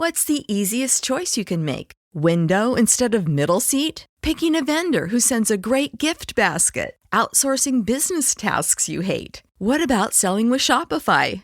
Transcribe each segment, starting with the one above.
What's the easiest choice you can make? Window instead of middle seat? Picking a vendor who sends a great gift basket? Outsourcing business tasks you hate? What about selling with Shopify?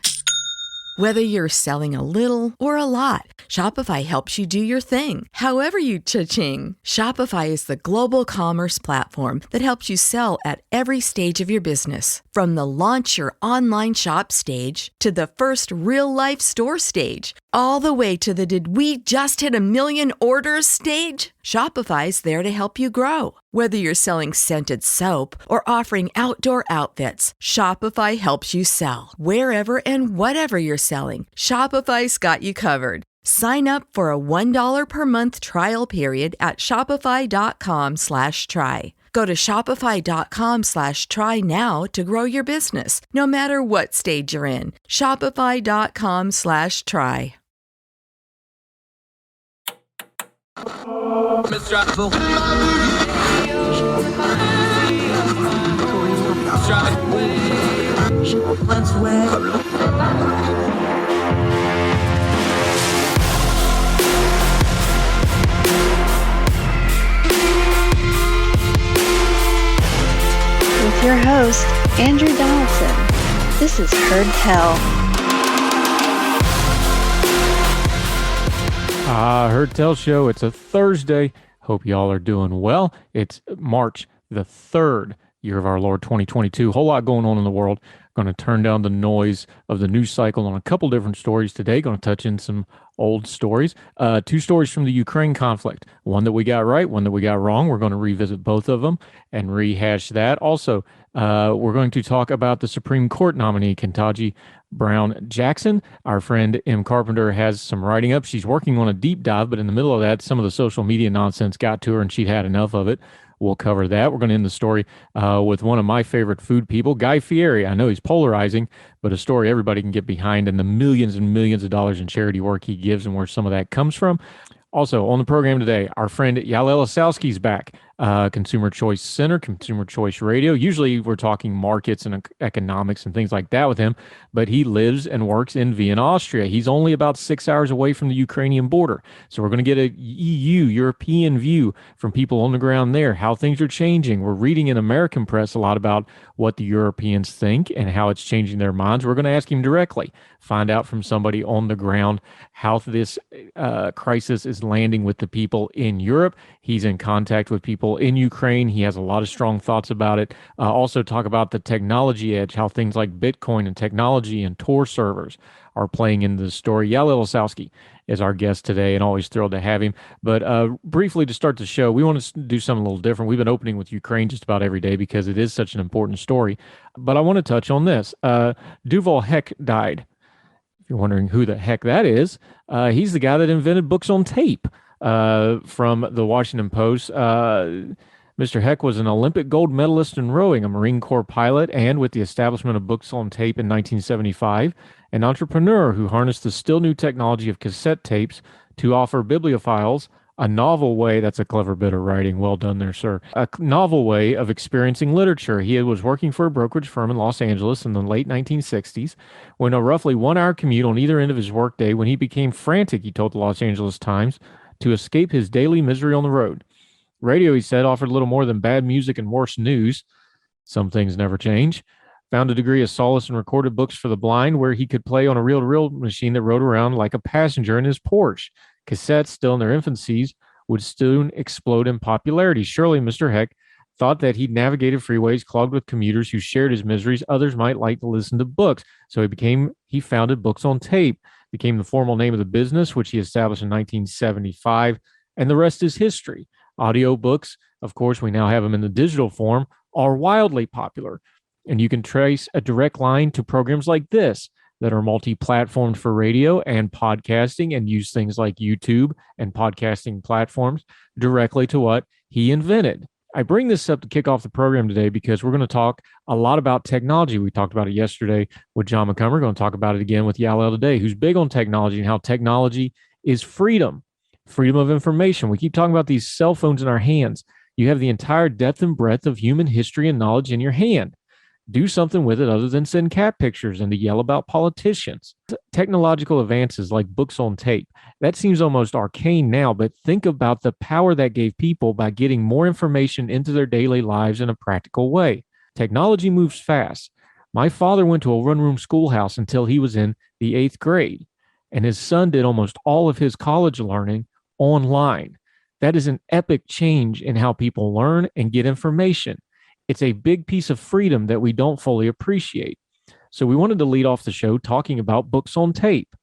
Whether you're selling a little or a lot, Shopify helps you do your thing, however you cha-ching. Shopify is the global commerce platform that helps you sell at every stage of your business. From the launch your online shop stage to the first real-life store stage, all the way to the did we just hit 1 million orders stage. Shopify's there to help you grow. Whether you're selling scented soap or offering outdoor outfits, Shopify helps you sell. Wherever and whatever you're selling, Shopify's got you covered. Sign up for a $1 per month trial period at shopify.com/try. Go to shopify.com/try now to grow your business, no matter what stage you're in. Shopify.com/try. With your host, Andrew Donaldson. This is Heard Tell. Heard Tell Show. It's a Thursday. Hope y'all are doing well. It's March the 3rd, year of our Lord 2022. Whole lot going on in the world. Going to turn down the noise of the news cycle on a couple different stories today. Going to touch in some old stories. 2 stories from the Ukraine conflict. One that we got right, one that we got wrong. We're going to revisit both of them and rehash that. Also, we're going to talk about the Supreme Court nominee, Ketanji Brown Jackson. Our friend Em Carpenter has some writing up. She's working on a deep dive, but in the middle of that, some of the social media nonsense got to her and she'd had enough of it. We'll cover that. We're going to end the story with one of my favorite food people, Guy Fieri. I know he's polarizing, but a story everybody can get behind and the millions and millions of dollars in charity work he gives and where some of that comes from. Also, on the program today, our friend Yael Ossoski is back. Consumer Choice Center, Consumer Choice Radio. Usually we're talking markets and economics and things like that with him, but he lives and works in Vienna, Austria. He's only about 6 hours away from the Ukrainian border. So we're going to get a European view from people on the ground there, how things are changing. We're reading in American press a lot about what the Europeans think and how it's changing their minds. We're going to ask him directly, find out from somebody on the ground how this crisis is landing with the people in Europe. He's in contact with people in Ukraine. He has a lot of strong thoughts about it. Also talk about the technology edge, how things like BitCoin and technology and Tor servers are playing into the story. Yael Ossoski is our guest today and always thrilled to have him. But briefly to start the show, we want to do something a little different. We've been opening with Ukraine just about every day because it is such an important story. But I want to touch on this. Yuval Heck died. If you're wondering who the heck that is, he's the guy that invented books on tape. From the Washington Post. Mr. Heck was an Olympic gold medalist in rowing, a Marine Corps pilot, and with the establishment of books on tape in 1975, an entrepreneur who harnessed the still new technology of cassette tapes to offer bibliophiles a novel way. That's a clever bit of writing. Well done there, sir. A novel way of experiencing literature. He was working for a brokerage firm in Los Angeles in the late 1960s when a roughly 1-hour commute on either end of his workday when he became frantic, he told the Los Angeles Times, to escape his daily misery on the road. Radio, he said, offered little more than bad music and worse news. Some things never change. Found a degree of solace in recorded books for the blind where he could play on a reel-to-reel machine that rode around like a passenger in his Porsche. Cassettes, still in their infancies, would soon explode in popularity. Surely Mr. Heck thought that he'd navigated freeways clogged with commuters who shared his miseries. Others might like to listen to books. So he founded Books on Tape, became the formal name of the business, which he established in 1975, and the rest is history. Audiobooks, of course, we now have them in the digital form, are wildly popular. And you can trace a direct line to programs like this that are multi-platformed for radio and podcasting and use things like YouTube and podcasting platforms directly to what he invented. I bring this up to kick off the program today because we're going to talk a lot about technology. We talked about it yesterday with John McCumber. We're going to talk about it again with Yael today, who's big on technology and how technology is freedom of information. We keep talking about these cell phones in our hands. You have the entire depth and breadth of human history and knowledge in your hand. Do something with it other than send cat pictures and to yell about politicians. Technological advances like books on tape, that seems almost arcane now, but think about the power that gave people by getting more information into their daily lives in a practical way. Technology moves fast. My father went to a one-room schoolhouse until he was in the 8th grade, and his son did almost all of his college learning online. That is an epic change in how people learn and get information. It's a big piece of freedom that we don't fully appreciate. So we wanted to lead off the show talking about books on tape.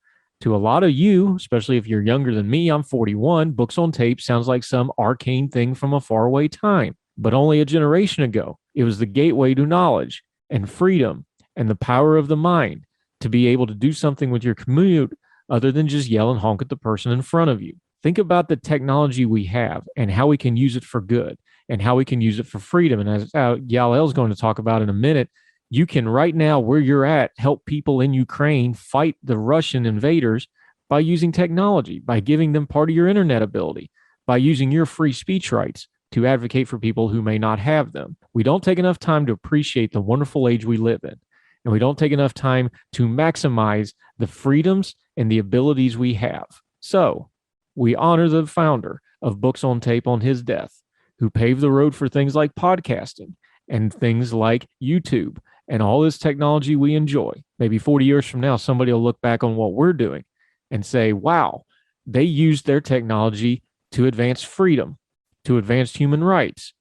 To a lot of you, especially if you're younger than me, I'm 41, books on tape sounds like some arcane thing from a faraway time. But only a generation ago, it was the gateway to knowledge and freedom and the power of the mind to be able to do something with your commute other than just yell and honk at the person in front of you. Think about the technology we have and how we can use it for good and how we can use it for freedom. And as Yael is going to talk about in a minute, you can right now, where you're at, help people in Ukraine fight the Russian invaders by using technology, by giving them part of your internet ability, by using your free speech rights to advocate for people who may not have them. We don't take enough time to appreciate the wonderful age we live in, and we don't take enough time to maximize the freedoms and the abilities we have. So we honor the founder of Books on Tape on his death, who paved the road for things like podcasting and things like YouTube and all this technology we enjoy. Maybe 40 years from now, somebody will look back on what we're doing and say, wow, they used their technology to advance freedom, to advance human rights,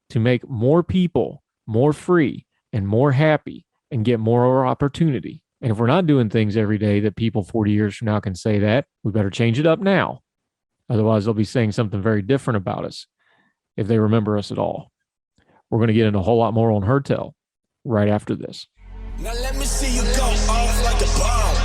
to make more people more free and more happy and get more opportunity. And if we're not doing things every day that people 40 years from now can say that, we better change it up now. Otherwise, they'll be saying something very different about us if they remember us at all. We're going to get into a whole lot more on Hertel right after this. Now let me see you go off like a bomb.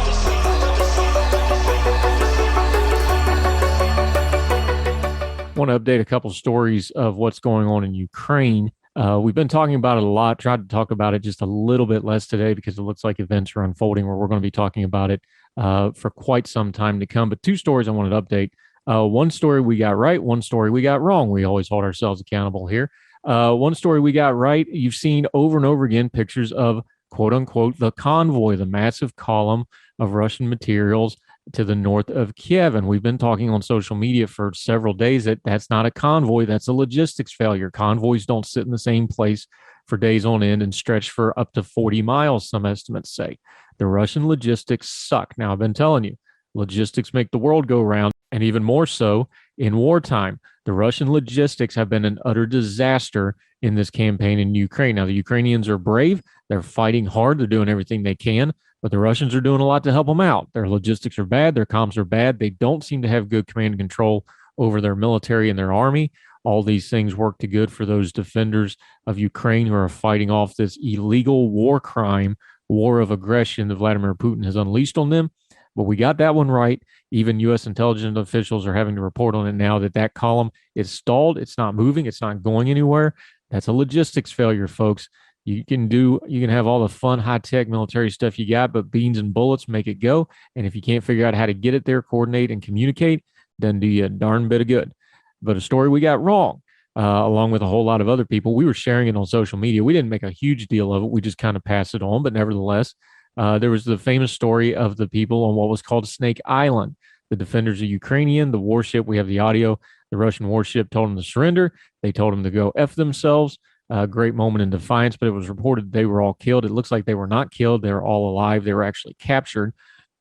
I want to update a couple stories of what's going on in Ukraine. We've been talking about it a lot, tried to talk about it just a little bit less today because it looks like events are unfolding where we're going to be talking about it for quite some time to come. But two stories I wanted to update. One story we got right, one story we got wrong. We always hold ourselves accountable here. One story we got right, you've seen over and over again pictures of, quote unquote, the convoy, the massive column of Russian materials to the north of Kiev. And we've been talking on social media for several days that that's not a convoy, that's a logistics failure. Convoys don't sit in the same place for days on end and stretch for up to 40 miles, some estimates say. The Russian logistics suck. Now, I've been telling you, logistics make the world go round, and even more so in wartime. The Russian logistics have been an utter disaster in this campaign in Ukraine. Now, the Ukrainians are brave. They're fighting hard. They're doing everything they can, but the Russians are doing a lot to help them out. Their logistics are bad. Their comms are bad. They don't seem to have good command and control over their military and their army. All these things work to good for those defenders of Ukraine who are fighting off this illegal war crime, war of aggression that Vladimir Putin has unleashed on them. But we got that one right. Even U.S. intelligence officials are having to report on it now that column is stalled. It's not moving. It's not going anywhere. That's a logistics failure, folks. You can have all the fun, high-tech military stuff you got, but beans and bullets make it go. And if you can't figure out how to get it there, coordinate, and communicate, doesn't do you a darn bit of good. But a story we got wrong, along with a whole lot of other people. We were sharing it on social media. We didn't make a huge deal of it. We just kind of passed it on. But nevertheless, there was the famous story of the people on what was called Snake Island. The defenders of Ukrainian, the warship, we have the audio. The Russian warship told them to surrender. They told them to go F themselves. A great moment in defiance, but it was reported they were all killed. It looks like they were not killed. They were all alive. They were actually captured.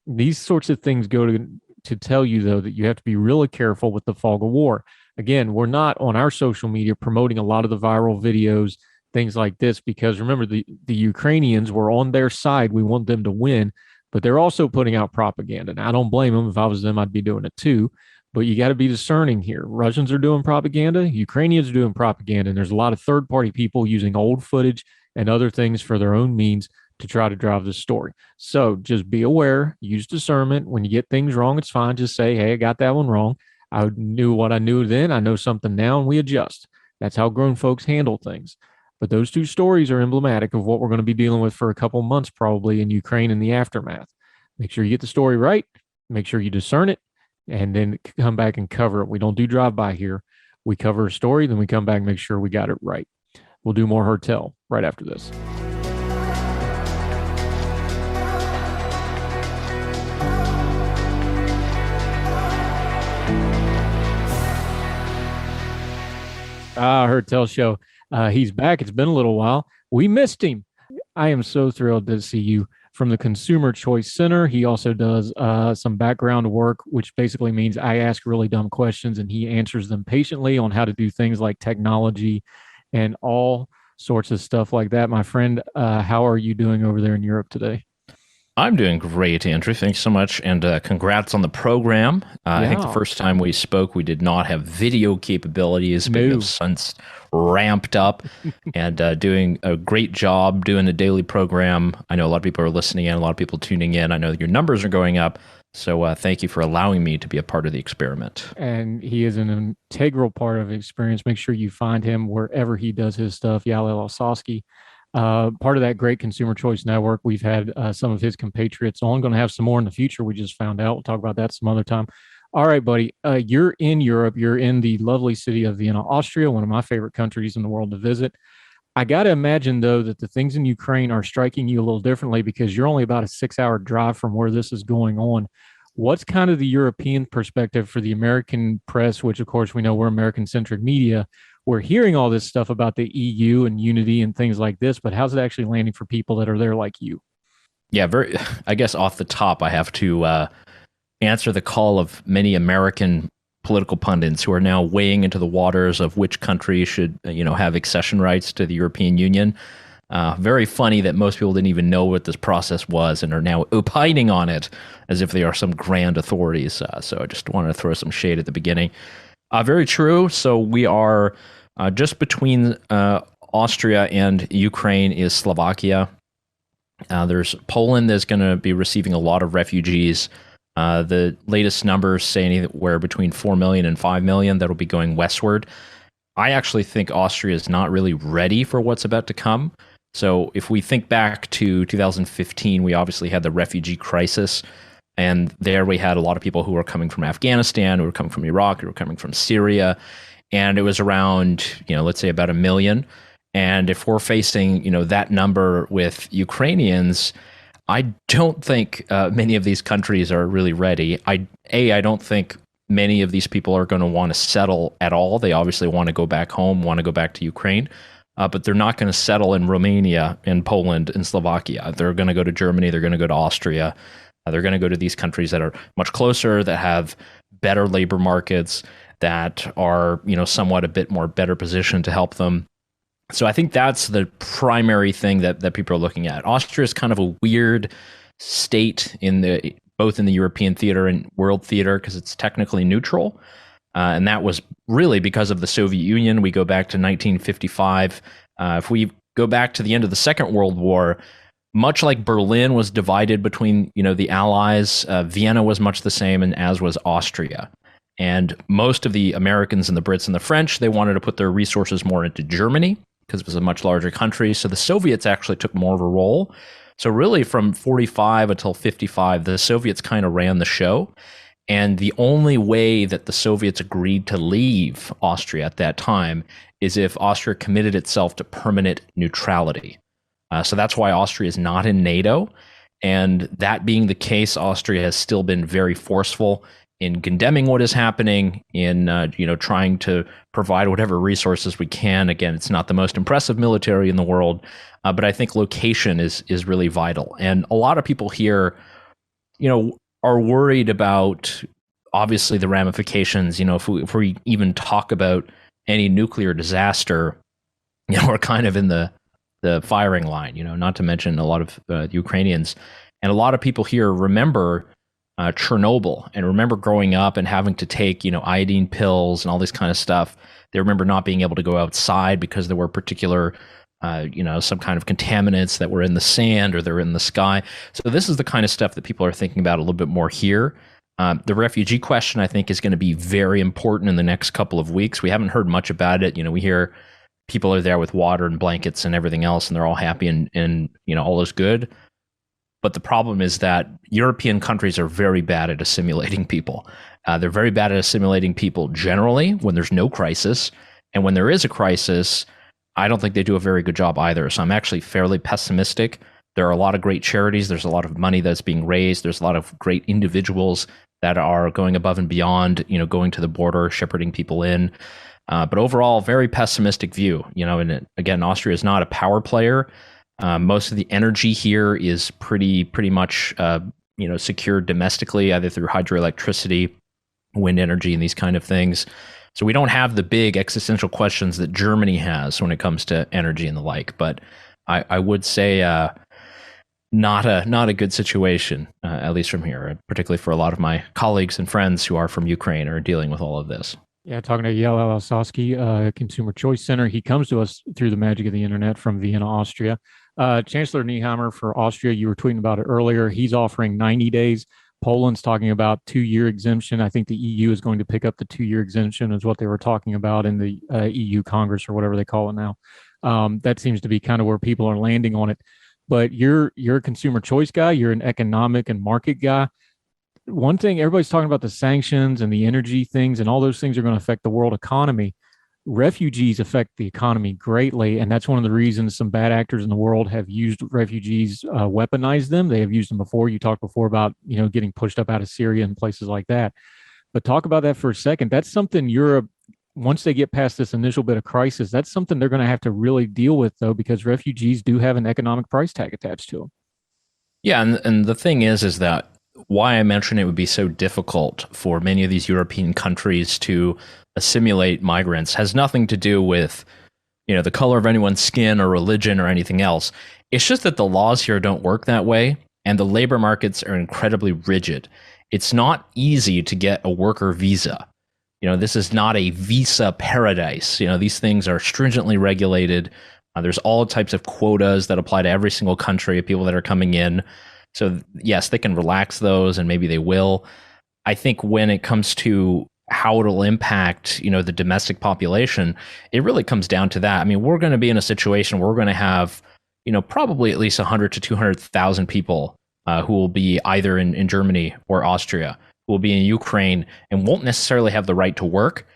These sorts of things go to tell you, though, that you have to be really careful with the fog of war. Again, we're not on our social media promoting a lot of the viral videos, things like this, because remember, the Ukrainians were on their side. We want them to win, but they're also putting out propaganda. And I don't blame them. If I was them, I'd be doing it too. But you got to be discerning here. Russians are doing propaganda. Ukrainians are doing propaganda. And there's a lot of third-party people using old footage and other things for their own means to try to drive this story. So just be aware. Use discernment. When you get things wrong, it's fine. Just say, hey, I got that one wrong. I knew what I knew then. I know something now, and we adjust. That's how grown folks handle things. But those two stories are emblematic of what we're going to be dealing with for a couple months probably in Ukraine and the aftermath. Make sure you get the story right. Make sure you discern it, and then come back and cover it. We don't do drive-by here. We cover a story, then we come back and make sure we got it right. We'll do more Hertel right after this. Heard Tell Show. He's back. It's been a little while. We missed him. I am so thrilled to see you from the Consumer Choice Center. He also does some background work, which basically means I ask really dumb questions and he answers them patiently on how to do things like technology and all sorts of stuff like that. My friend, how are you doing over there in Europe today? I'm doing great, Andrew. Thanks so much. And congrats on the program. I think the first time we spoke, we did not have video capabilities, but we've since ramped up and doing a great job doing a daily program. I know a lot of people are listening in, a lot of people tuning in. I know your numbers are going up. So thank you for allowing me to be a part of the experiment. And he is an integral part of the experience. Make sure you find him wherever he does his stuff, Yael Ossoski. Part of that great Consumer Choice Network. We've had some of his compatriots on. Going to have some more in the future. We just found out. We'll talk about that some other time. All right, buddy. You're in Europe. You're in the lovely city of Vienna, Austria, one of my favorite countries in the world to visit. I got to imagine, though, that the things in Ukraine are striking you a little differently because you're only about a 6-hour drive from where this is going on. What's kind of the European perspective for the American press, which, of course, we know we're American-centric media? We're hearing all this stuff about the EU and unity and things like this, but how's it actually landing for people that are there like you? Yeah, I guess off the top, I have to answer the call of many American political pundits who are now weighing into the waters of which country should, have accession rights to the European Union. Very funny that most people didn't even know what this process was and are now opining on it as if they are some grand authorities. So I just wanted to throw some shade at the beginning. Very true. So we are just between Austria and Ukraine is Slovakia. There's Poland that's going to be receiving a lot of refugees. The latest numbers say anywhere between 4 million and 5 million that will be going westward. I actually think Austria is not really ready for what's about to come. So if we think back to 2015, we obviously had the refugee crisis. And there we had a lot of people who were coming from Afghanistan, who were coming from Iraq, who were coming from Syria. And it was around, let's say about 1 million. And if we're facing, that number with Ukrainians, I don't think many of these countries are really ready. I don't think many of these people are going to want to settle at all. They obviously want to go back home, want to go back to Ukraine. But they're not going to settle in Romania, in Poland, in Slovakia. They're going to go to Germany. They're going to go to Austria. They're going to go to these countries that are much closer, that have better labor markets, that are, somewhat a bit more better positioned to help them. So I think that's the primary thing that people are looking at. Austria is kind of a weird state both in the European theater and world theater because it's technically neutral. And that was really because of the Soviet Union. We go back to 1955. If we go back to the end of the Second World War, much like Berlin was divided between, the Allies, Vienna was much the same, and as was Austria. And most of the Americans and the Brits and the French, they wanted to put their resources more into Germany because it was a much larger country. So the Soviets actually took more of a role. So really from 45 until 55, the Soviets kind of ran the show. And the only way that the Soviets agreed to leave Austria at that time is if Austria committed itself to permanent neutrality. So that's why Austria is not in NATO. And that being the case, Austria has still been very forceful in condemning what is happening, in trying to provide whatever resources we can. Again, it's not the most impressive military in the world, but I think location is really vital. And a lot of people here, are worried about obviously the ramifications. If we even talk about any nuclear disaster, we're kind of in the firing line. Not to mention a lot of Ukrainians, and a lot of people here remember Chernobyl and remember growing up and having to take iodine pills and all this kind of stuff. They remember not being able to go outside because there were particular some kind of contaminants that were in the sand or they're in the sky. So this is the kind of stuff that people are thinking about a little bit more here. The refugee question, I think, is going to be very important in the next couple of weeks. We haven't heard much about it. We hear people are there with water and blankets and everything else, and they're all happy and all is good. But the problem is that European countries are very bad at assimilating people. They're very bad at assimilating people generally when there's no crisis. And when there is a crisis, I don't think they do a very good job either. So I'm actually fairly pessimistic. There are a lot of great charities. There's a lot of money that's being raised. There's a lot of great individuals that are going above and beyond, going to the border, shepherding people in. But overall, very pessimistic view. And again, Austria is not a power player. Most of the energy here is pretty much secured domestically, either through hydroelectricity, wind energy, and these kind of things. So we don't have the big existential questions that Germany has when it comes to energy and the like. But I would say not a good situation, at least from here, particularly for a lot of my colleagues and friends who are from Ukraine or dealing with all of this. Yeah, talking to Yael Ossoski, Consumer Choice Center. He comes to us through the magic of the internet from Vienna, Austria. Chancellor Nehammer for Austria, you were tweeting about it earlier. He's offering 90 days. Poland's talking about 2-year exemption. I think the EU is going to pick up the 2-year exemption, is what they were talking about in the EU Congress or whatever they call it now. That seems to be kind of where people are landing on it. But you're a consumer choice guy. You're an economic and market guy. One thing, everybody's talking about the sanctions and the energy things, and all those things are going to affect the world economy. Refugees affect the economy greatly, and that's one of the reasons some bad actors in the world have used refugees, weaponized them. They have used them before. You talked before about getting pushed up out of Syria and places like that. But talk about that for a second. That's something Europe, once they get past this initial bit of crisis, that's something they're going to have to really deal with, though, because refugees do have an economic price tag attached to them. Yeah, and the thing is that why I mentioned it would be so difficult for many of these European countries to assimilate migrants has nothing to do with, the color of anyone's skin or religion or anything else. It's just that the laws here don't work that way, and the labor markets are incredibly rigid. It's not easy to get a worker visa. This is not a visa paradise. These things are stringently regulated. There's all types of quotas that apply to every single country of people that are coming in. So yes, they can relax those, and maybe they will. I think when it comes to how it'll impact, the domestic population, it really comes down to that. I mean, we're going to be in a situation where we're going to have, probably at least 100 to 200,000 people who will be either in Germany or Austria, who will be in Ukraine and won't necessarily have the right to work.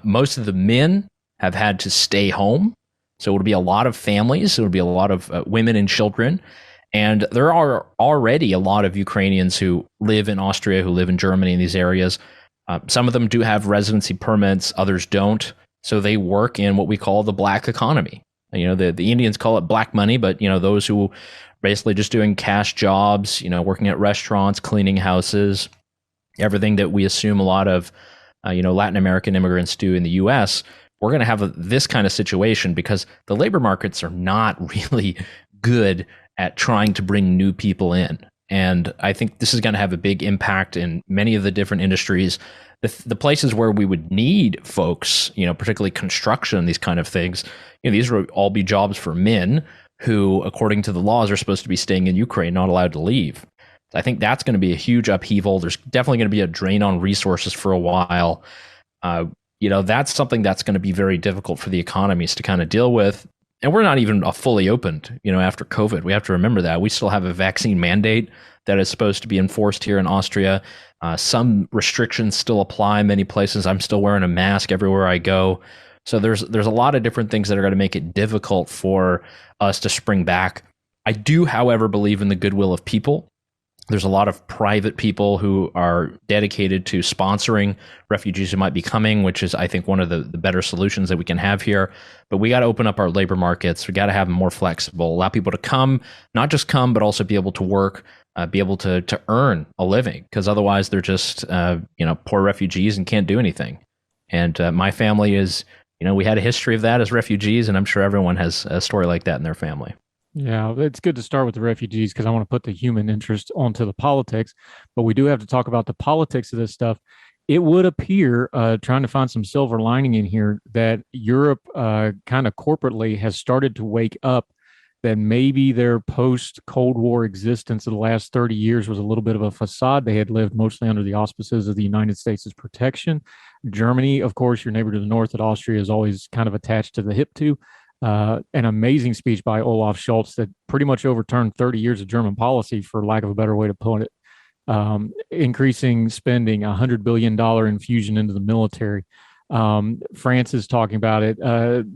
Most of the men have had to stay home. So it'll be a lot of families. It'll be a lot of women and children. And there are already a lot of Ukrainians who live in Austria, who live in Germany, in these areas. Some of them do have residency permits, others don't. So they work in what we call the black economy. The Indians call it black money, but those who basically just doing cash jobs, working at restaurants, cleaning houses, everything that we assume a lot of Latin American immigrants do in the US. We're going to have this kind of situation because the labor markets are not really good at trying to bring new people in. And I think this is going to have a big impact in many of the different industries. The places where we would need folks, particularly construction, these kind of things, these would all be jobs for men who, according to the laws, are supposed to be staying in Ukraine, not allowed to leave. I think that's going to be a huge upheaval. There's definitely going to be a drain on resources for a while. That's something that's going to be very difficult for the economies to kind of deal with. And we're not even fully opened, after COVID. We have to remember that. We still have a vaccine mandate that is supposed to be enforced here in Austria. Some restrictions still apply in many places. I'm still wearing a mask everywhere I go. So there's a lot of different things that are going to make it difficult for us to spring back. I do, however, believe in the goodwill of people. There's a lot of private people who are dedicated to sponsoring refugees who might be coming, which is, I think, one of the better solutions that we can have here. But we got to open up our labor markets. We got to have them more flexible, allow people to come, not just come, but also be able to work, be able to earn a living, because otherwise they're just, poor refugees and can't do anything. And my family is, we had a history of that as refugees, and I'm sure everyone has a story like that in their family. Yeah, it's good to start with the refugees because I want to put the human interest onto the politics, but we do have to talk about the politics of this stuff. It would appear, trying to find some silver lining in here, that Europe kind of corporately has started to wake up that maybe their post-Cold War existence of the last 30 years was a little bit of a facade. They had lived mostly under the auspices of the United States' protection. Germany, of course, your neighbor to the north that Austria is always kind of attached to the hip to. An amazing speech by Olaf Scholz that pretty much overturned 30 years of German policy, for lack of a better way to put it. Increasing spending, $100 billion infusion into the military. France is talking about it.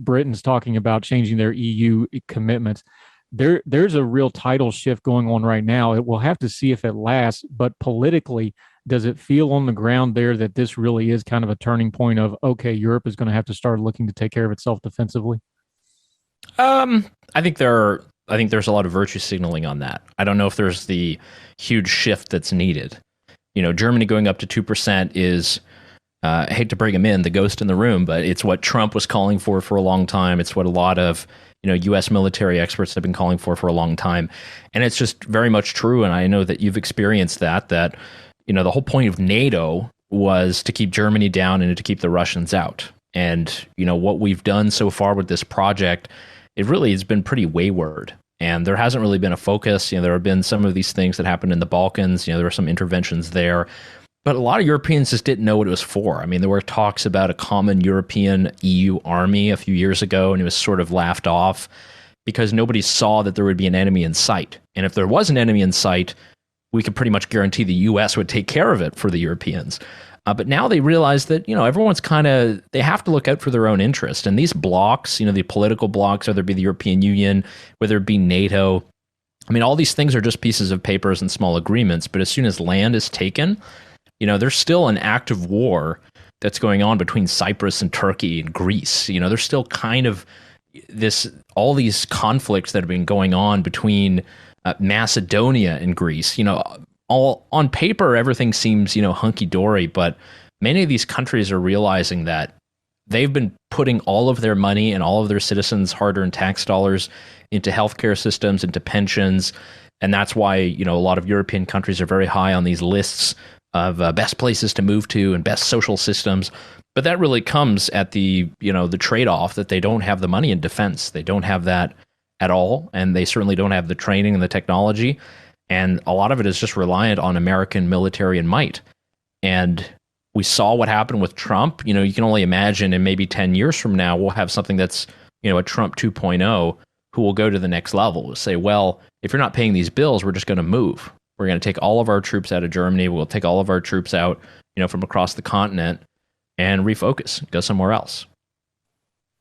Britain's talking about changing their EU commitments. There's a real tidal shift going on right now. We'll have to see if it lasts, but politically, Does it feel on the ground there that this really is kind of a turning point of, okay, Europe is going to have to start looking to take care of itself defensively? I think there's a lot of virtue signaling on that. I don't know if there's the huge shift that's needed. Germany going up to 2% is, I hate to bring him in, the ghost in the room, but it's what Trump was calling for a long time. It's what a lot of U.S. military experts have been calling for a long time. And it's just very much true. And I know that you've experienced that the whole point of NATO was to keep Germany down and to keep the Russians out. And, what we've done so far with this project, it really has been pretty wayward. And there hasn't really been a focus. There have been some of these things that happened in the Balkans. There were some interventions there. But a lot of Europeans just didn't know what it was for. I mean, there were talks about a common European EU army a few years ago, and it was sort of laughed off because nobody saw that there would be an enemy in sight. And if there was an enemy in sight, we could pretty much guarantee the U.S. would take care of it for the Europeans. But now they realize that, everyone's they have to look out for their own interest. And these blocks, the political blocks, whether it be the European Union, whether it be NATO, I mean, all these things are just pieces of papers and small agreements. But as soon as land is taken, there's still an active war that's going on between Cyprus and Turkey and Greece. There's still kind of all these conflicts that have been going on between Macedonia and Greece. All on paper, everything seems, hunky-dory, but many of these countries are realizing that they've been putting all of their money and all of their citizens' hard-earned tax dollars into healthcare systems, into pensions, and that's why, a lot of European countries are very high on these lists of best places to move to and best social systems. But that really comes at the trade-off that they don't have the money in defense. They don't have that at all, and they certainly don't have the training and the technology. And a lot of it is just reliant on American military and might. And we saw what happened with Trump. You can only imagine in maybe 10 years from now, we'll have something that's, a Trump 2.0 who will go to the next level. We'll say, well, if you're not paying these bills, we're just going to move. We're going to take all of our troops out of Germany. We'll take all of our troops out, from across the continent and refocus, go somewhere else.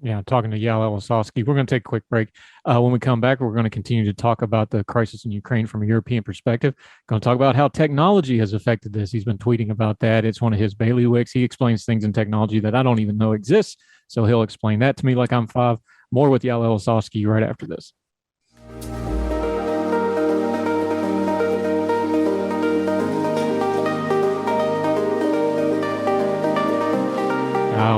Yeah, talking to Yael Ossoski. We're going to take a quick break. When we come back, we're going to continue to talk about the crisis in Ukraine from a European perspective. Going to talk about how technology has affected this. He's been tweeting about that. It's one of his bailiwicks. He explains things in technology that I don't even know exists. So he'll explain that to me like I'm five. More with Yael Ossoski right after this.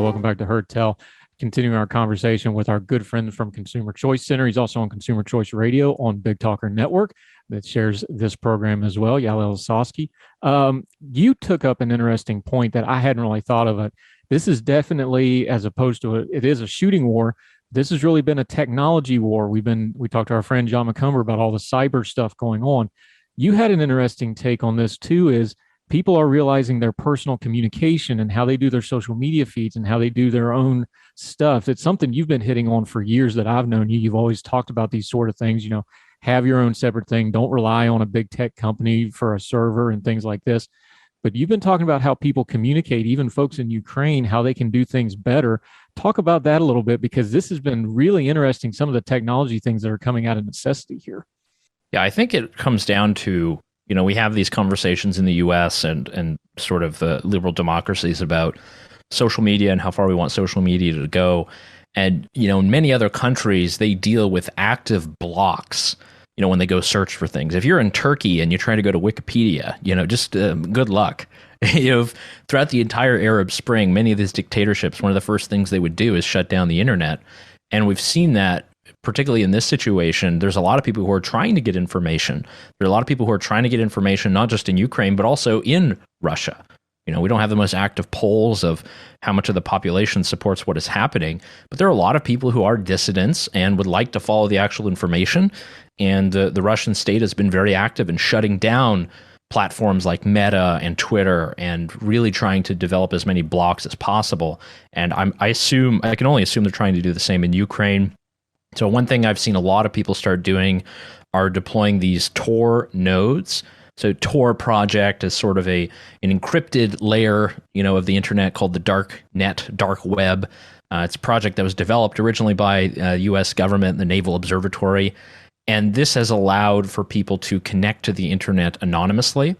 Welcome back to Heard Tell. Continuing our conversation with our good friend from Consumer Choice Center. He's also on Consumer Choice Radio on Big Talker Network that shares this program as well, Yael Ossoski. You took up an interesting point that I hadn't really thought of. It. This is definitely, as opposed to it is a shooting war, this has really been a technology war. We talked to our friend John McCumber about all the cyber stuff going on. You had an interesting take on this too, is people are realizing their personal communication and how they do their social media feeds and how they do their own stuff. It's something you've been hitting on for years that I've known you. You've always talked about these sort of things, have your own separate thing. Don't rely on a big tech company for a server and things like this. But you've been talking about how people communicate, even folks in Ukraine, how they can do things better. Talk about that a little bit, because this has been really interesting, some of the technology things that are coming out of necessity here. Yeah, I think it comes down to, we have these conversations in the U.S. and sort of the liberal democracies about social media and how far we want social media to go. And, in many other countries, they deal with active blocks, when they go search for things. If you're in Turkey and you're trying to go to Wikipedia, just good luck. Throughout the entire Arab Spring, many of these dictatorships, one of the first things they would do is shut down the internet. And we've seen that, particularly in this situation. There's a lot of people who are trying to get information. There are a lot of people who are trying to get information, not just in Ukraine, but also in Russia. We don't have the most active polls of how much of the population supports what is happening, but there are a lot of people who are dissidents and would like to follow the actual information. And the Russian state has been very active in shutting down platforms like Meta and Twitter and really trying to develop as many blocks as possible. And I can only assume they're trying to do the same in Ukraine. So one thing I've seen a lot of people start doing are deploying these Tor nodes. So Tor project is sort of an encrypted layer, of the internet called the dark web. It's a project that was developed originally by U.S. government, the Naval Observatory. And this has allowed for people to connect to the internet anonymously.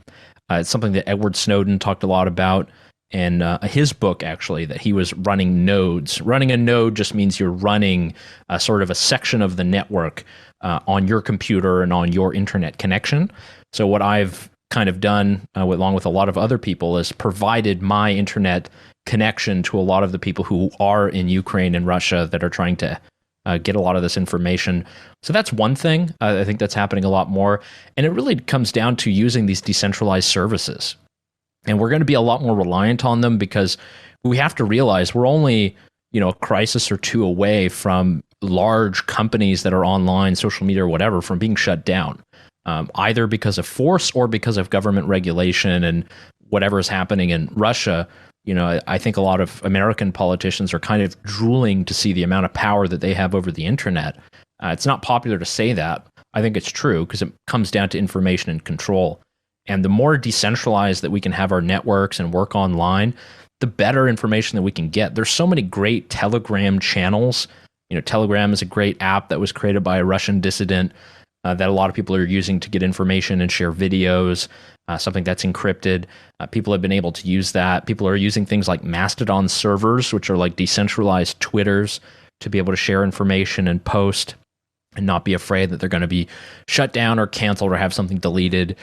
It's something that Edward Snowden talked a lot about in his book, actually, that he was running nodes. Running a node just means you're running a sort of a section of the network on your computer and on your internet connection. So what I've kind of done, along with a lot of other people, is provided my internet connection to a lot of the people who are in Ukraine and Russia that are trying to get a lot of this information. So that's one thing. I think that's happening a lot more. And it really comes down to using these decentralized services. And we're going to be a lot more reliant on them because we have to realize we're only, a crisis or two away from large companies that are online, social media or whatever, from being shut down, either because of force or because of government regulation and whatever is happening in Russia. I think a lot of American politicians are kind of drooling to see the amount of power that they have over the internet. It's not popular to say that. I think it's true because it comes down to information and control. And the more decentralized that we can have our networks and work online, the better information that we can get. There's so many great Telegram channels. Telegram is a great app that was created by a Russian dissident that a lot of people are using to get information and share videos, something that's encrypted. People have been able to use that. People are using things like Mastodon servers, which are like decentralized Twitters, to be able to share information and post and not be afraid that they're going to be shut down or canceled or have something deleted.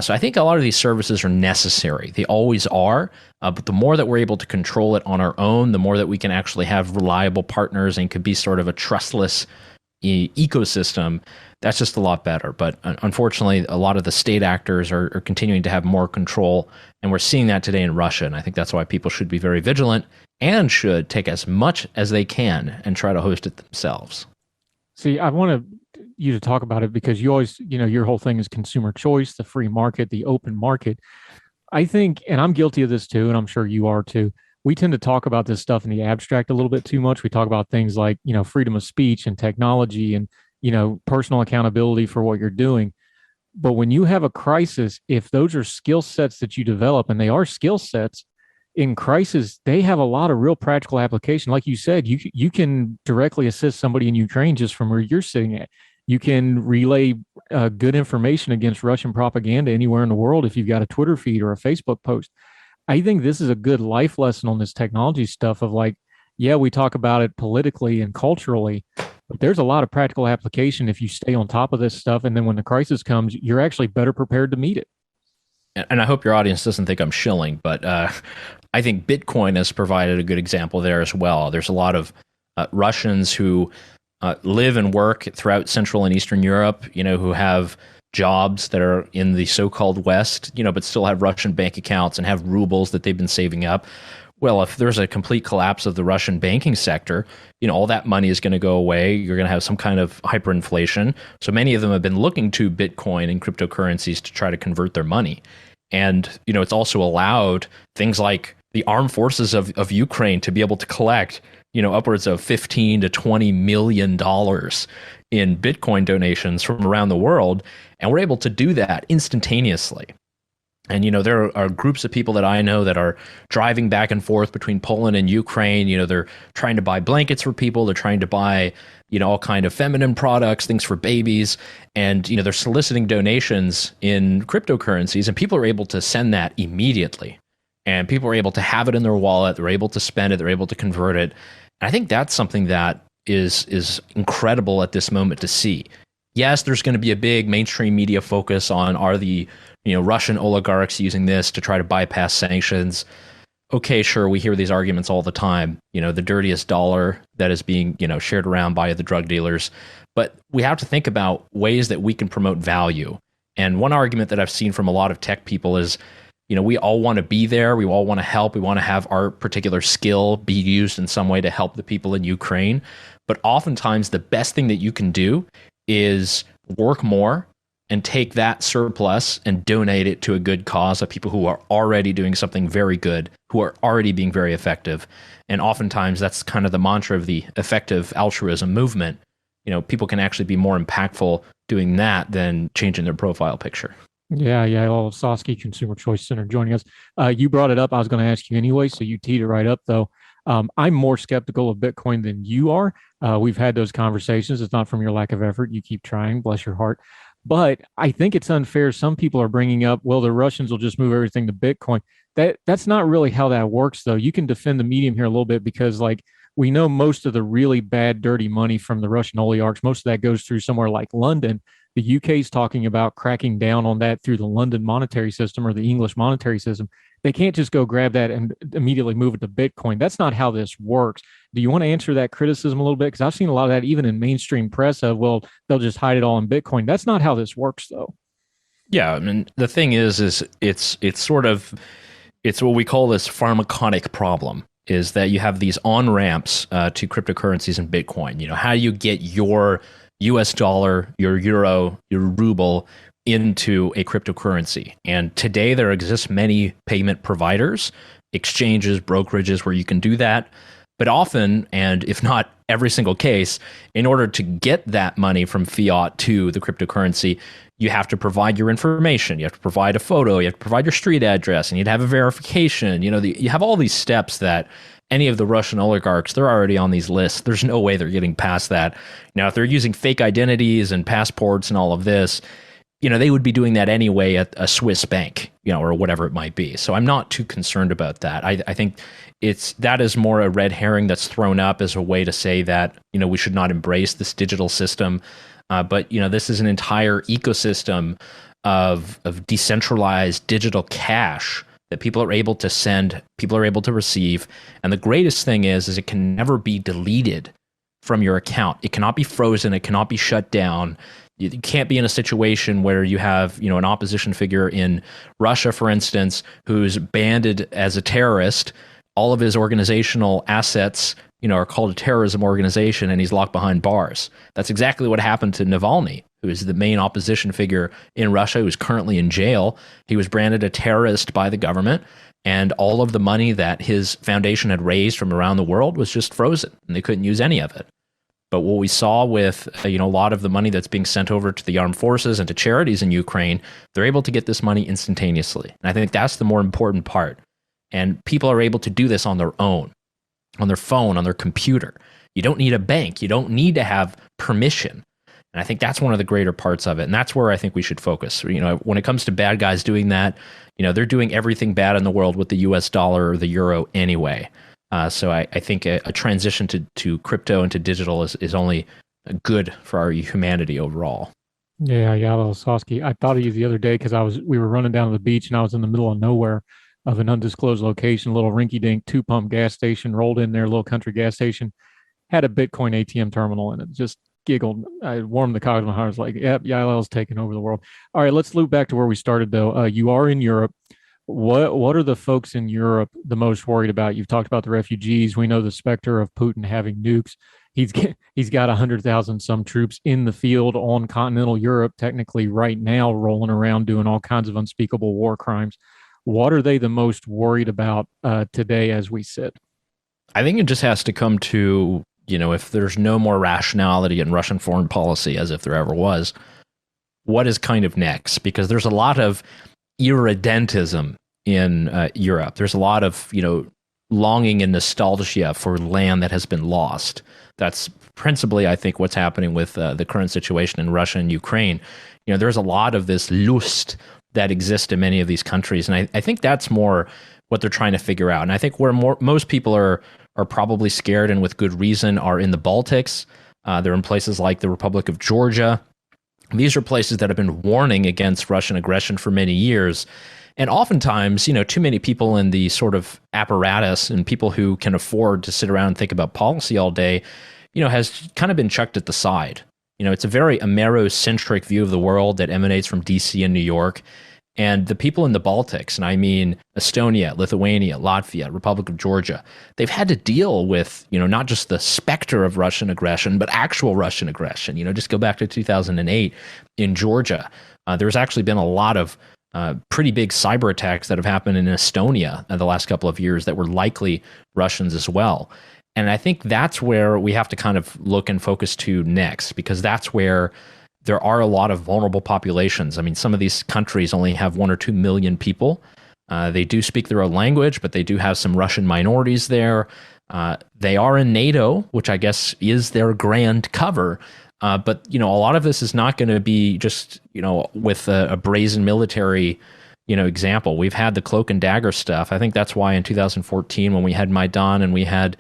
So I think a lot of these services are necessary. They always are. But the more that we're able to control it on our own, the more that we can actually have reliable partners and could be sort of a trustless ecosystem, that's just a lot better. But unfortunately, a lot of the state actors are continuing to have more control. And we're seeing that today in Russia. And I think that's why people should be very vigilant and should take as much as they can and try to host it themselves. See, I want you to talk about it because you always, your whole thing is consumer choice, the free market, the open market. I think, and I'm guilty of this too, and I'm sure you are too, we tend to talk about this stuff in the abstract a little bit too much. We talk about things like, freedom of speech and technology and, personal accountability for what you're doing. But when you have a crisis, if those are skill sets that you develop, and they are skill sets, in crisis, they have a lot of real practical application. Like you said, you can directly assist somebody in Ukraine just from where you're sitting at. You can relay good information against Russian propaganda anywhere in the world if you've got a Twitter feed or a Facebook post. I think this is a good life lesson on this technology stuff of like, yeah, we talk about it politically and culturally, but there's a lot of practical application if you stay on top of this stuff. And then when the crisis comes, you're actually better prepared to meet it. And I hope your audience doesn't think I'm shilling, but I think Bitcoin has provided a good example there as well. There's a lot of Russians who live and work throughout Central and Eastern Europe, who have jobs that are in the so-called West, but still have Russian bank accounts and have rubles that they've been saving up. Well, if there's a complete collapse of the Russian banking sector, all that money is going to go away. You're going to have some kind of hyperinflation. So many of them have been looking to Bitcoin and cryptocurrencies to try to convert their money. And, it's also allowed things like the armed forces of Ukraine to be able to collect, upwards of $15 to $20 million in Bitcoin donations from around the world. And we're able to do that instantaneously. And, there are groups of people that I know that are driving back and forth between Poland and Ukraine. They're trying to buy blankets for people. They're trying to buy, all kind of feminine products, things for babies. And, they're soliciting donations in cryptocurrencies, and people are able to send that immediately. And people are able to have it in their wallet. They're able to spend it. They're able to convert it. And I think that's something that is incredible at this moment to see. Yes, there's going to be a big mainstream media focus on are the Russian oligarchs using this to try to bypass sanctions. Okay, sure, we hear these arguments all the time. The dirtiest dollar that is being shared around by the drug dealers. But we have to think about ways that we can promote value. And one argument that I've seen from a lot of tech people is, we all want to be there. We all want to help. We want to have our particular skill be used in some way to help the people in Ukraine. But oftentimes the best thing that you can do is work more and take that surplus and donate it to a good cause of people who are already doing something very good, who are already being very effective. And oftentimes that's kind of the mantra of the effective altruism movement. People can actually be more impactful doing that than changing their profile picture. Yeah, Yael Ossoski, Consumer Choice Center, joining us. You brought it up. I was going to ask you anyway, so you teed it right up, though. I'm more skeptical of Bitcoin than you are. We've had those conversations. It's not from your lack of effort. You keep trying, bless your heart. But I think it's unfair. Some people are bringing up, well, the Russians will just move everything to Bitcoin. That's not really how that works, though. You can defend the medium here a little bit because, like, we know most of the really bad, dirty money from the Russian oligarchs, most of that goes through somewhere like London. The UK is talking about cracking down on that through the London monetary system or the English monetary system. They can't just go grab that and immediately move it to Bitcoin. That's not how this works. Do you want to answer that criticism a little bit? Because I've seen a lot of that even in mainstream press of, well, they'll just hide it all in Bitcoin. That's not how this works, though. Yeah, I mean, the thing is it's sort of, it's what we call this pharmaconic problem, is that you have these on-ramps to cryptocurrencies and Bitcoin. You know, how do you get your US dollar, your euro, your ruble into a cryptocurrency? And today there exists many payment providers, exchanges, brokerages where you can do that. But often, and if not every single case, in order to get that money from fiat to the cryptocurrency, you have to provide your information. You have to provide a photo. You have to provide your street address, and you'd have a verification. You know, you have all these steps that any of the Russian oligarchs, they're already on these lists. There's no way they're getting past that. Now, if they're using fake identities and passports and all of this, you know, they would be doing that anyway at a Swiss bank, you know, or whatever it might be. So I'm not too concerned about that. I think that is more a red herring that's thrown up as a way to say that, you know, we should not embrace this digital system. But, you know, this is an entire ecosystem of decentralized digital cash that people are able to send, people are able to receive. And the greatest thing is it can never be deleted from your account. It cannot be frozen. It cannot be shut down. You can't be in a situation where you have, you know, an opposition figure in Russia, for instance, who's banded as a terrorist. All of his organizational assets, you know, are called a terrorism organization, and he's locked behind bars. That's exactly what happened to Navalny, who is the main opposition figure in Russia, who's currently in jail. He was branded a terrorist by the government, and all of the money that his foundation had raised from around the world was just frozen, and they couldn't use any of it. But what we saw with, you know, a lot of the money that's being sent over to the armed forces and to charities in Ukraine, they're able to get this money instantaneously. And I think that's the more important part. And people are able to do this on their own, on their phone, on their computer. You don't need a bank. You don't need to have permission. And I think that's one of the greater parts of it. And that's where I think we should focus. You know, when it comes to bad guys doing that, you know, they're doing everything bad in the world with the US dollar or the euro anyway. So I think a transition to crypto and to digital is only good for our humanity overall. Yeah, Yael Ossoski. I thought of you the other day because we were running down to the beach and I was in the middle of nowhere of an undisclosed location, a little rinky-dink 2-pump gas station, rolled in there, a little country gas station, had a Bitcoin ATM terminal in it. Just giggled. I warmed the cogs of my heart. I was like, yep, Yael's taking over the world. All right, let's loop back to where we started, though. You are in Europe. What are the folks in Europe the most worried about? You've talked about the refugees. We know the specter of Putin having nukes. He's got 100,000 some troops in the field on continental Europe, technically right now, rolling around doing all kinds of unspeakable war crimes. What are they the most worried about today as we sit? I think it just has to come to, you know, if there's no more rationality in Russian foreign policy, as if there ever was, what is kind of next? Because there's a lot of irredentism in Europe. There's a lot of, you know, longing and nostalgia for land that has been lost. That's principally, I think, what's happening with the current situation in Russia and Ukraine. You know, there's a lot of this lust that exists in many of these countries. And I think that's more what they're trying to figure out. And I think where most people are probably scared, and with good reason, are in the Baltics. They're in places like the Republic of Georgia. These are places that have been warning against Russian aggression for many years. And oftentimes, you know, too many people in the sort of apparatus and people who can afford to sit around and think about policy all day, you know, has kind of been chucked at the side. You know, it's a very Amerocentric view of the world that emanates from DC and New York. And the people in the Baltics, and I mean Estonia, Lithuania, Latvia, Republic of Georgia, they've had to deal with, you know, not just the specter of Russian aggression, but actual Russian aggression. You know, just go back to 2008 in Georgia. There's actually been a lot of pretty big cyber attacks that have happened in Estonia in the last couple of years that were likely Russians as well. And I think that's where we have to kind of look and focus to next, because that's where there are a lot of vulnerable populations. I mean, some of these countries only have 1 or 2 million people. They do speak their own language, but they do have some Russian minorities there. They are in NATO, which I guess is their grand cover. But a lot of this is not going to be just with a brazen military example. We've had the cloak and dagger stuff. I think that's why in 2014, when we had Maidan and we had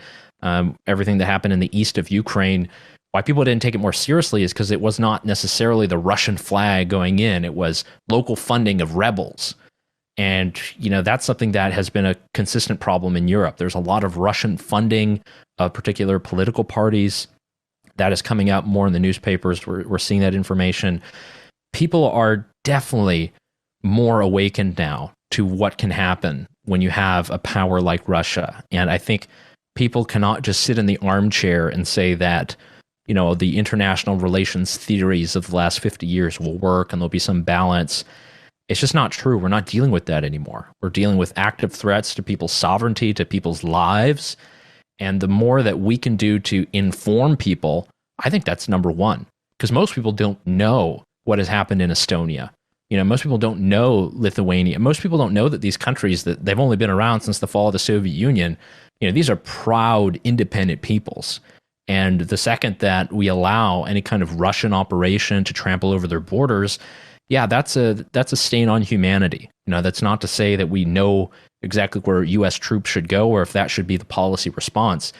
everything that happened in the east of Ukraine, why people didn't take it more seriously is because it was not necessarily the Russian flag going in. It was local funding of rebels. And, that's something that has been a consistent problem in Europe. There's a lot of Russian funding of particular political parties that is coming out more in the newspapers. We're seeing that information. People are definitely more awakened now to what can happen when you have a power like Russia. And I think people cannot just sit in the armchair and say that, the international relations theories of the last 50 years will work and there'll be some balance. It's just not true. We're not dealing with that anymore. We're dealing with active threats to people's sovereignty, to people's lives. And the more that we can do to inform people, I think that's number one. Because most people don't know what has happened in Estonia. Most people don't know Lithuania. Most people don't know that these countries, that they've only been around since the fall of the Soviet Union, these are proud, independent peoples. And the second that we allow any kind of Russian operation to trample over their borders, yeah, that's a stain on humanity. That's not to say that we know exactly where U.S. troops should go or if that should be the policy response,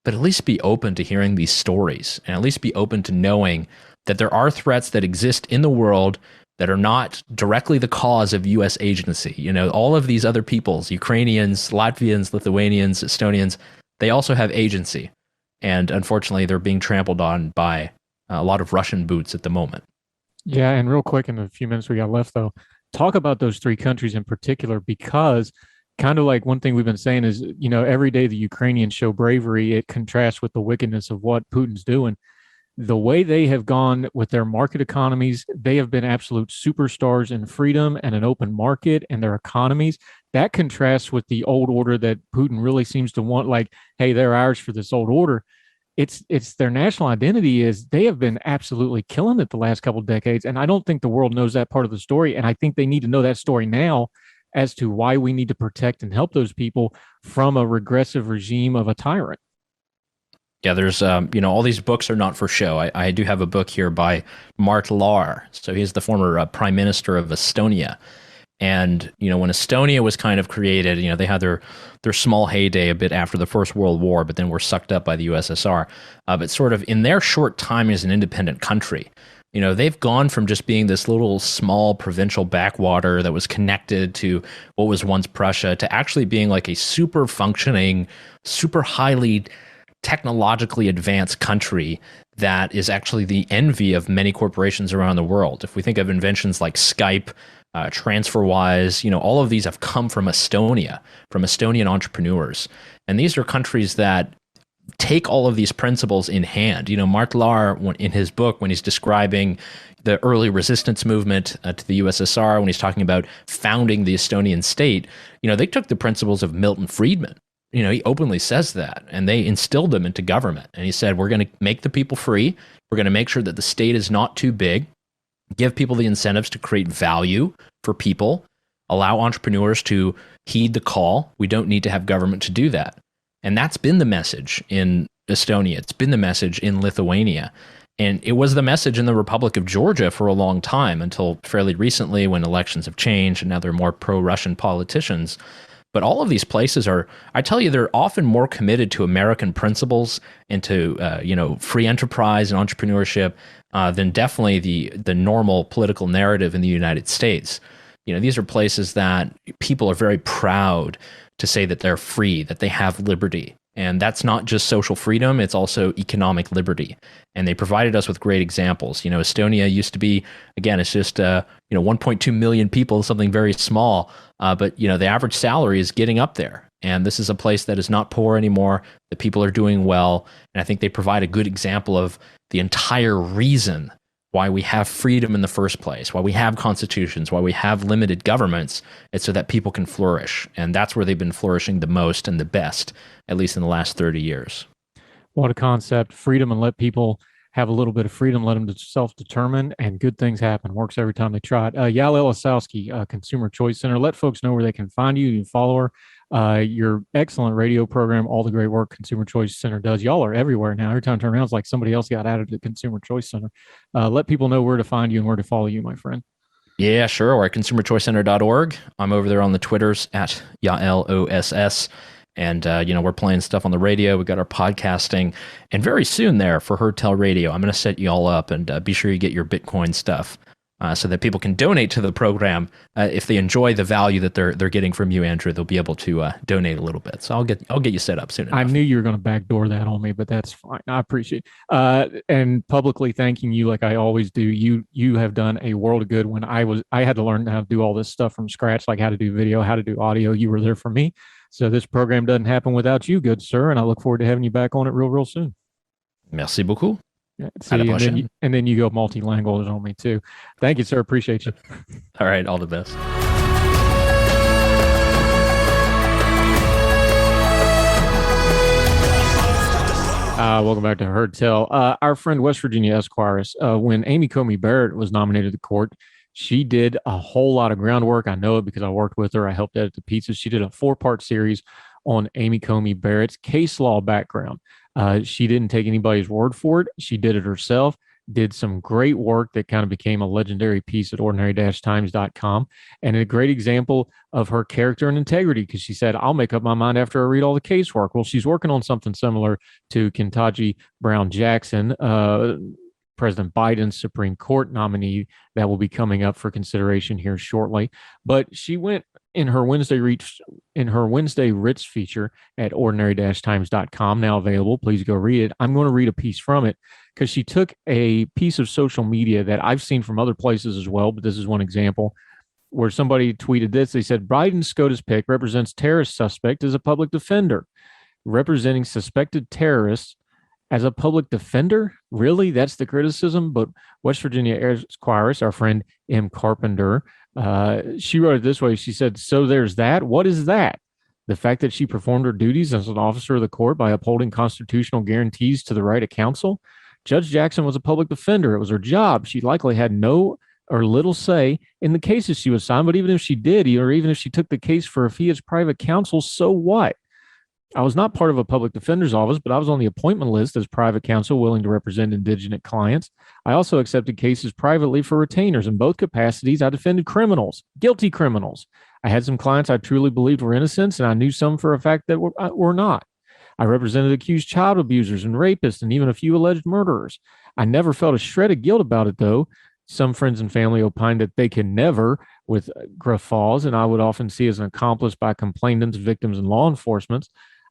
but at least be open to hearing these stories and at least be open to knowing that there are threats that exist in the world that are not directly the cause of U.S. agency. All of these other peoples, Ukrainians, Latvians, Lithuanians, Estonians, they also have agency. And unfortunately, they're being trampled on by a lot of Russian boots at the moment. Yeah, and real quick in the few minutes we got left, though, talk about those three countries in particular, because kind of like one thing we've been saying is, every day the Ukrainians show bravery, it contrasts with the wickedness of what Putin's doing. The way they have gone with their market economies, they have been absolute superstars in freedom and an open market and their economies. That contrasts with the old order that Putin really seems to want, like, hey, they're ours for this old order. It's their national identity is they have been absolutely killing it the last couple of decades. And I don't think the world knows that part of the story. And I think they need to know that story now as to why we need to protect and help those people from a regressive regime of a tyrant. Yeah, there's, all these books are not for show. I do have a book here by Mart Laar. So he's the former prime minister of Estonia. And, when Estonia was kind of created, they had their small heyday a bit after the First World War, but then were sucked up by the USSR. But sort of in their short time as an independent country, they've gone from just being this little small provincial backwater that was connected to what was once Prussia to actually being like a super functioning, super highly technologically advanced country that is actually the envy of many corporations around the world. If we think of inventions like Skype, TransferWise, all of these have come from Estonia, from Estonian entrepreneurs. And these are countries that take all of these principles in hand. Mart Laar, in his book, when he's describing the early resistance movement to the USSR, when he's talking about founding the Estonian state, they took the principles of Milton Friedman. He openly says that, and they instilled them into government. And he said, we're going to make the people free. We're going to make sure that the state is not too big, give people the incentives to create value for people, allow entrepreneurs to heed the call. We don't need to have government to do that. And that's been the message in Estonia. It's been the message in Lithuania. And it was the message in the Republic of Georgia for a long time, until fairly recently when elections have changed and now they're more pro-Russian politicians. But all of these places are, I tell you, they're often more committed to American principles and to, free enterprise and entrepreneurship than definitely the normal political narrative in the United States. These are places that people are very proud to say that they're free, that they have liberty. And that's not just social freedom, it's also economic liberty. And they provided us with great examples. Estonia used to be, again, it's just 1.2 million people, something very small. But the average salary is getting up there. And this is a place that is not poor anymore. The people are doing well. And I think they provide a good example of the entire reason why we have freedom in the first place, why we have constitutions, why we have limited governments. It's so that people can flourish. And that's where they've been flourishing the most and the best, at least in the last 30 years. What a concept. Freedom, and let people have a little bit of freedom, let them self-determine, and good things happen. Works every time they try it. Yael Ossoski, Consumer Choice Center. Let folks know where they can find you. You can follow her. Your excellent radio program, all the great work Consumer Choice Center does. Y'all are everywhere now. Every time I turn around, it's like somebody else got added to the Consumer Choice Center. Let people know where to find you and where to follow you, my friend. Yeah, sure. Or at consumerchoicecenter.org. I'm over there on the Twitters at Yael OSS. And, we're playing stuff on the radio. We got our podcasting. And very soon there for Heard Tell Radio, I'm going to set you all up and be sure you get your Bitcoin stuff so that people can donate to the program. If they enjoy the value that they're getting from you, Andrew, they'll be able to donate a little bit. So I'll get you set up soon enough. I knew you were going to backdoor that on me, but that's fine. I appreciate it. And publicly thanking you like I always do. You have done a world of good. When I had to learn how to do all this stuff from scratch, like how to do video, how to do audio. You were there for me. So this program doesn't happen without you, good sir, and I look forward to having you back on it real soon. Merci beaucoup. Yeah, and then you go multilingual on me too. Thank you, sir. Appreciate you. All right, all the best. Welcome back to Heard Tell. Our friend West Virginia Esquires, when Amy Coney Barrett was nominated to the court, she did a whole lot of groundwork. I know it because I worked with her. I helped edit the pieces. She did a 4-part series on Amy Coney Barrett's case law background. She didn't take anybody's word for it. She did it herself, did some great work that kind of became a legendary piece at ordinary-times.com, and a great example of her character and integrity because she said, I'll make up my mind after I read all the casework. Well, she's working on something similar to Ketanji Brown Jackson, President Biden's Supreme Court nominee that will be coming up for consideration here shortly. But she went in her Wednesday Writs feature at ordinary-times.com, now available. Please go read it. I'm going to read a piece from it because she took a piece of social media that I've seen from other places as well, but this is one example where somebody tweeted this. They said, Biden's SCOTUS pick represents terrorist suspect as a public defender. Representing suspected terrorists as a public defender? Really? That's the criticism? But West Virginia Esquires, our friend Em Carpenter, she wrote it this way. She said, so there's that. What is that? The fact that she performed her duties as an officer of the court by upholding constitutional guarantees to the right of counsel? Judge Jackson was a public defender. It was her job. She likely had no or little say in the cases she was assigned, but even if she did, or even if she took the case for a fee as private counsel, so what? I was not part of a public defender's office, but I was on the appointment list as private counsel willing to represent indigent clients. I also accepted cases privately for retainers. In both capacities, I defended criminals, guilty criminals. I had some clients I truly believed were innocent, and I knew some for a fact that were not. I represented accused child abusers and rapists and even a few alleged murderers. I never felt a shred of guilt about it, though. Some friends and family opined that they can never, with guffaws, and I would often see as an accomplice by complainants, victims, and law enforcement.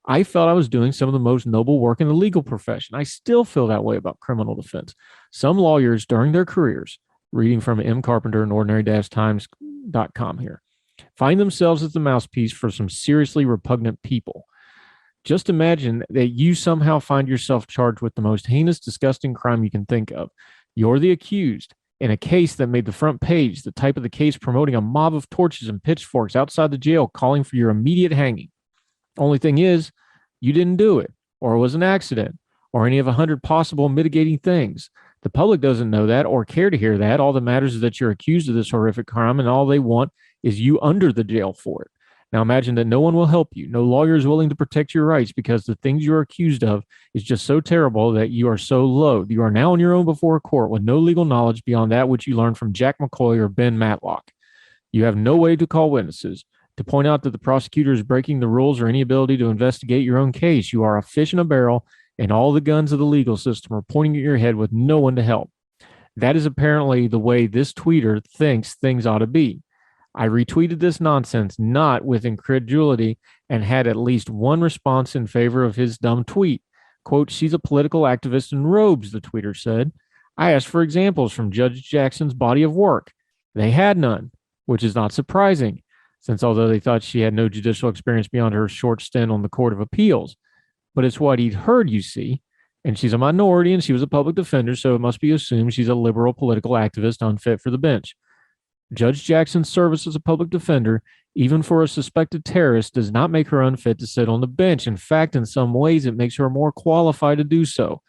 I felt I was doing some of the most noble work in the legal profession. I still feel that way about criminal defense. Some lawyers during their careers, reading from Em Carpenter and ordinary-times.com here, find themselves as the mouthpiece for some seriously repugnant people. Just imagine that you somehow find yourself charged with the most heinous, disgusting crime you can think of. You're the accused in a case that made the front page, the type of the case promoting a mob of torches and pitchforks outside the jail calling for your immediate hanging. Only thing is, you didn't do it, or it was an accident, or any of 100 possible mitigating things. The public doesn't know that or care to hear that. All that matters is that you're accused of this horrific crime, and all they want is you under the jail for it. Now imagine that no one will help you. No lawyer is willing to protect your rights because the things you're accused of is just so terrible that you are so low. You are now on your own before a court with no legal knowledge beyond that which you learned from Jack McCoy or Ben Matlock. You have no way to call witnesses, to point out that the prosecutor is breaking the rules, or any ability to investigate your own case. You are a fish in a barrel, and all the guns of the legal system are pointing at your head with no one to help. That is apparently the way this tweeter thinks things ought to be. I retweeted this nonsense, not with incredulity, and had at least one response in favor of his dumb tweet. Quote, she's a political activist in robes, the tweeter said. I asked for examples from Judge Jackson's body of work. They had none, which is not surprising, since although they thought she had no judicial experience beyond her short stint on the Court of Appeals. But it's what he'd heard, you see. And she's a minority and she was a public defender, so it must be assumed she's a liberal political activist unfit for the bench. Judge Jackson's service as a public defender, even for a suspected terrorist, does not make her unfit to sit on the bench. In fact, in some ways, it makes her more qualified to do so.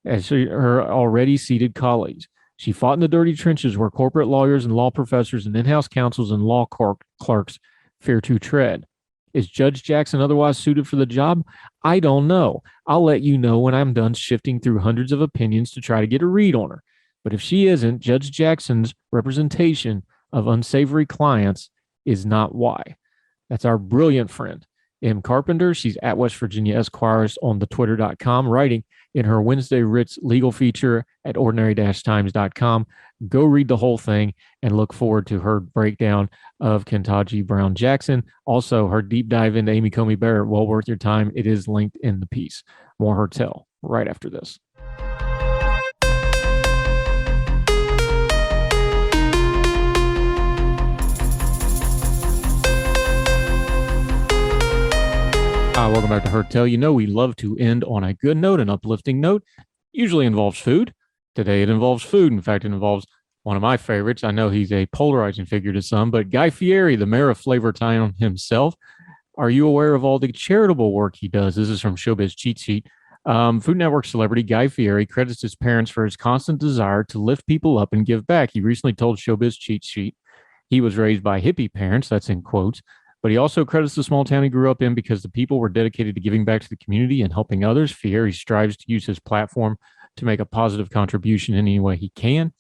as her already seated colleagues. She fought in the dirty trenches where corporate lawyers and law professors and in-house counsels and law clerks fear to tread. Is Judge Jackson otherwise suited for the job? I don't know. I'll let you know when I'm done shifting through hundreds of opinions to try to get a read on her. But if she isn't, Judge Jackson's representation of unsavory clients is not why. That's our brilliant friend, Em Carpenter. She's at West Virginia Esquires on the twitter.com, writing in her Wednesday Writs legal feature at ordinary-times.com. Go read the whole thing and look forward to her breakdown of Ketanji Brown Jackson. Also, her deep dive into Amy Coney Barrett, well worth your time. It is linked in the piece. More Hertel right after this. Welcome back to Hertel. You know we love to end on a good note, an uplifting note. Usually involves food. Today it involves food. In fact, it involves one of my favorites. I know he's a polarizing figure to some, but Guy Fieri, the mayor of Flavortown himself. Are you aware of all the charitable work he does? This is from Showbiz Cheat Sheet. Food Network celebrity Guy Fieri credits his parents for his constant desire to lift people up and give back. He recently told Showbiz Cheat Sheet he was raised by hippie parents, that's in quotes, but he also credits the small town he grew up in because the people were dedicated to giving back to the community and helping others. Fieri strives to use his platform to make a positive contribution in any way he can.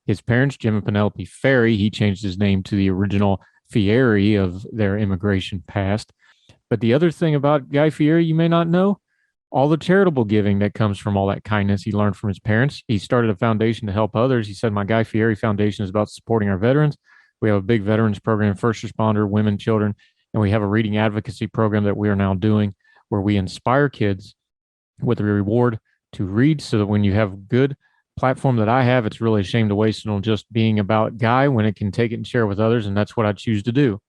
His parents, Jim and Penelope Ferry, he changed his name to the original Fieri of their immigration past. But the other thing about Guy Fieri you may not know, all the charitable giving that comes from all that kindness he learned from his parents. He started a foundation to help others. He said, my Guy Fieri Foundation is about supporting our veterans. We have a big veterans program, first responder, women, children, and we have a reading advocacy program that we are now doing where we inspire kids with a reward to read so that when you have a good platform that I have, it's really a shame to waste it on just being about Guy when it can take it and share it with others, and that's what I choose to do.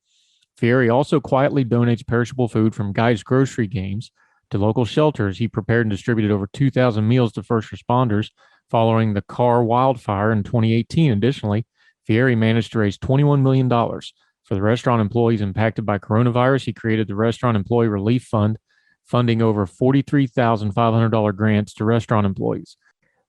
Fieri also quietly donates perishable food from Guy's grocery games to local shelters. He prepared and distributed over 2,000 meals to first responders following the Carr wildfire in 2018. Additionally, Fieri managed to raise $21 million for the restaurant employees impacted by coronavirus. He created the Restaurant Employee Relief Fund, funding over $43,500 grants to restaurant employees.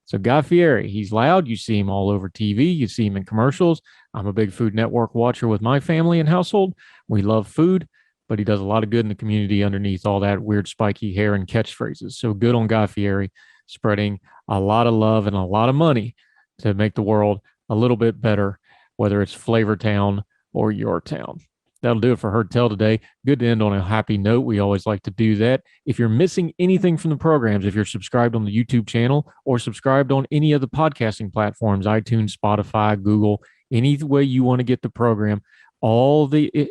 So Guy Fieri, he's loud. You see him all over TV. You see him in commercials. I'm a big Food Network watcher with my family and household. We love food, but he does a lot of good in the community underneath all that weird spiky hair and catchphrases. So good on Guy Fieri, spreading a lot of love and a lot of money to make the world a little bit better, whether it's Flavortown or your town. That'll do it for Hertel today. Good to end on a happy note. We always like to do that. If you're missing anything from the programs, if you're subscribed on the YouTube channel or subscribed on any of the podcasting platforms, iTunes, Spotify, Google, any way you want to get the program, all the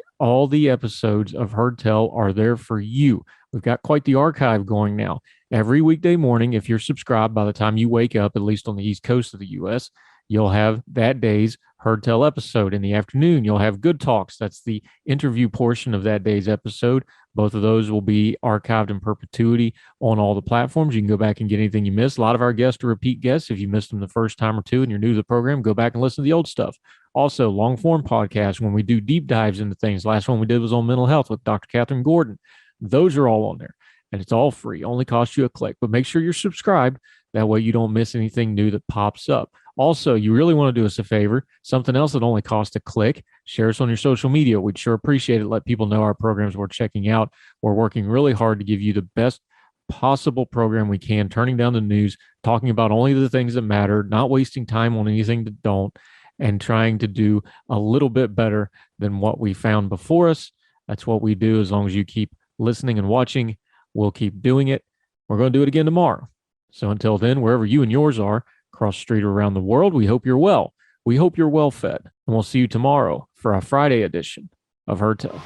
episodes of Hertel are there for you. We've got quite the archive going now. Every weekday morning, if you're subscribed, by the time you wake up, at least on the East Coast of the U.S., you'll have that day's Hertel episode. In the afternoon, you'll have Good Talks. That's the interview portion of that day's episode. Both of those will be archived in perpetuity on all the platforms. You can go back and get anything you missed. A lot of our guests are repeat guests. If you missed them the first time or two and you're new to the program, go back and listen to the old stuff. Also, long-form podcasts when we do deep dives into things. Last one we did was on mental health with Dr. Catherine Gordon. Those are all on there, and it's all free. Only costs you a click. But make sure you're subscribed. That way you don't miss anything new that pops up. Also, you really want to do us a favor, something else that only costs a click. Share us on your social media. We'd sure appreciate it. Let people know our programs we're checking out. We're working really hard to give you the best possible program we can, turning down the news, talking about only the things that matter, not wasting time on anything that don't, and trying to do a little bit better than what we found before us. That's what we do. As long as you keep listening and watching, we'll keep doing it. We're going to do it again tomorrow. So until then, wherever you and yours are, across the street or around the world, we hope you're well. We hope you're well fed. And we'll see you tomorrow for our Friday edition of Hertel.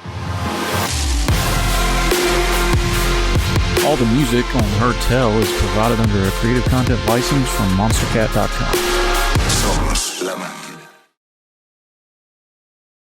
All the music on Hertel is provided under a Creative Content license from monstercat.com. Somos la